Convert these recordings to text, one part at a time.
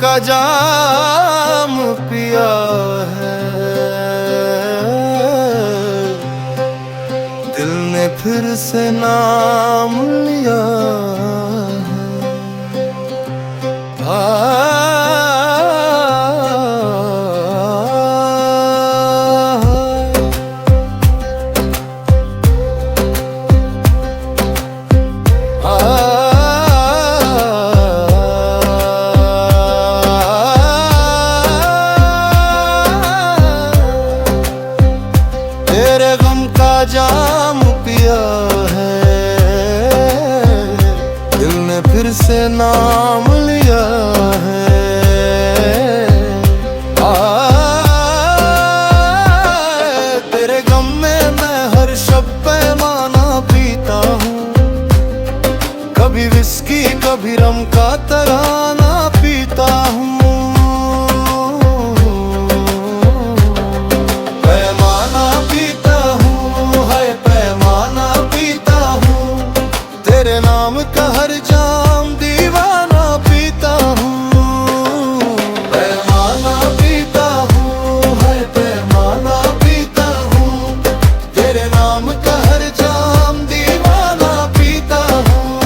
का जाम पिया है, दिल ने फिर से नाम लिया है। तेरे गम का जाम पिया है, दिल ने फिर से नाम लिया है। तेरे गम में मैं हर शब पैमाना पीता हूँ, कभी विस्की कभी रम का तराना पीता हूँ। तेरे नाम का हर जाम दीवाना पीता हूँ, पैमाना पीता हूँ, है पैमाना पीता हूँ। तेरे नाम का हर जाम दीवाना पीता हूँ।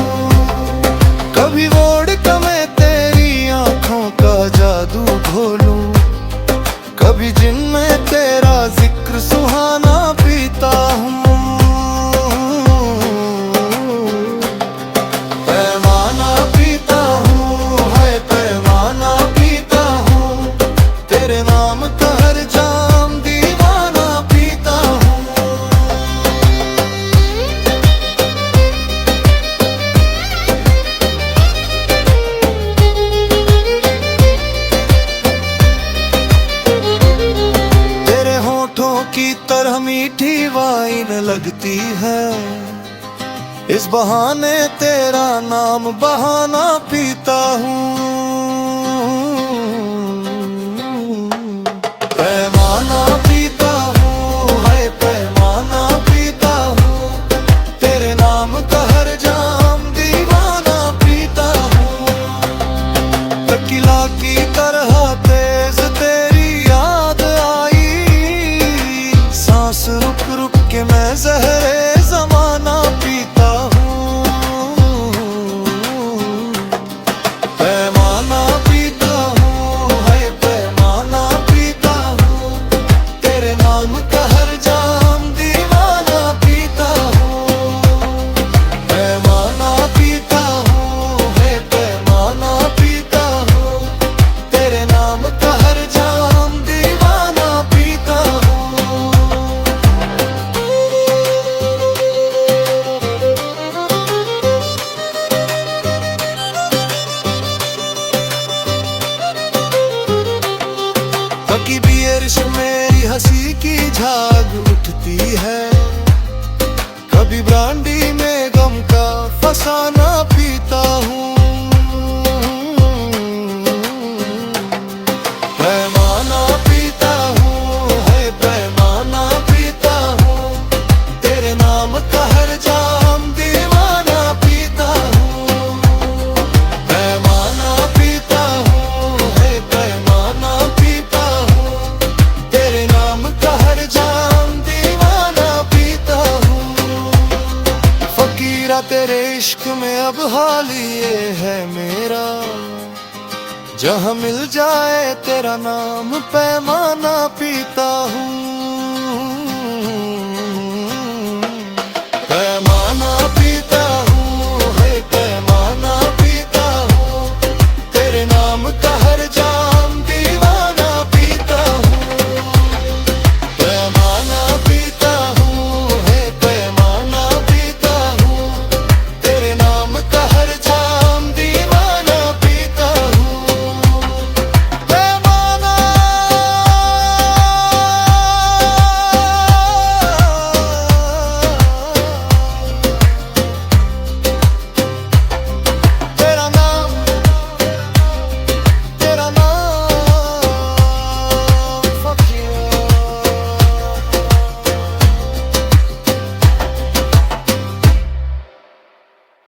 कभी वोडका में तेरी आंखों का जादू घोलूं, कभी जिन में तेरा जिक्र सुहाना पीता हूँ। की तरह मीठी वाइन लगती है, इस बहाने तेरा नाम बहाना पीता हूँ। पैमाना पीता हूँ, है पैमाना पीता हूँ। तेरे नाम का हर जाम दीवाना पीता हूँ। तकिला की तरह तेज तेरी याद आई, सांस रुक रुक के मैं जहरे ज़माना पीता हूँ। पैमाना पीता हूँ, है पैमाना पीता हूँ। तेरे नाम का हर जाम दीवाना पीता हूँ। पैमाना पीता हूँ, है पैमाना पीता हूँ। तेरे नाम का हर जाम दीवाना पीता हूँ। कभी बियर से मेरी हंसी की झाग उठती है, कभी ब्रांडी में गम का फसाना पीता हूँ। पैमाना पीता हूँ, है पैमाना पीता हूँ। तेरे नाम का हर जाम दीवाना पीता हूँ। पैमाना पीता हूँ, है पैमाना पीता हूँ। तेरे नाम का हर जाम दीवाना पीता हूँ। फकीरा तेरे इश्क में अब हाल ये है मेरा, जहाँ मिल जाए तेरा नाम पैमाना पीता हूँ।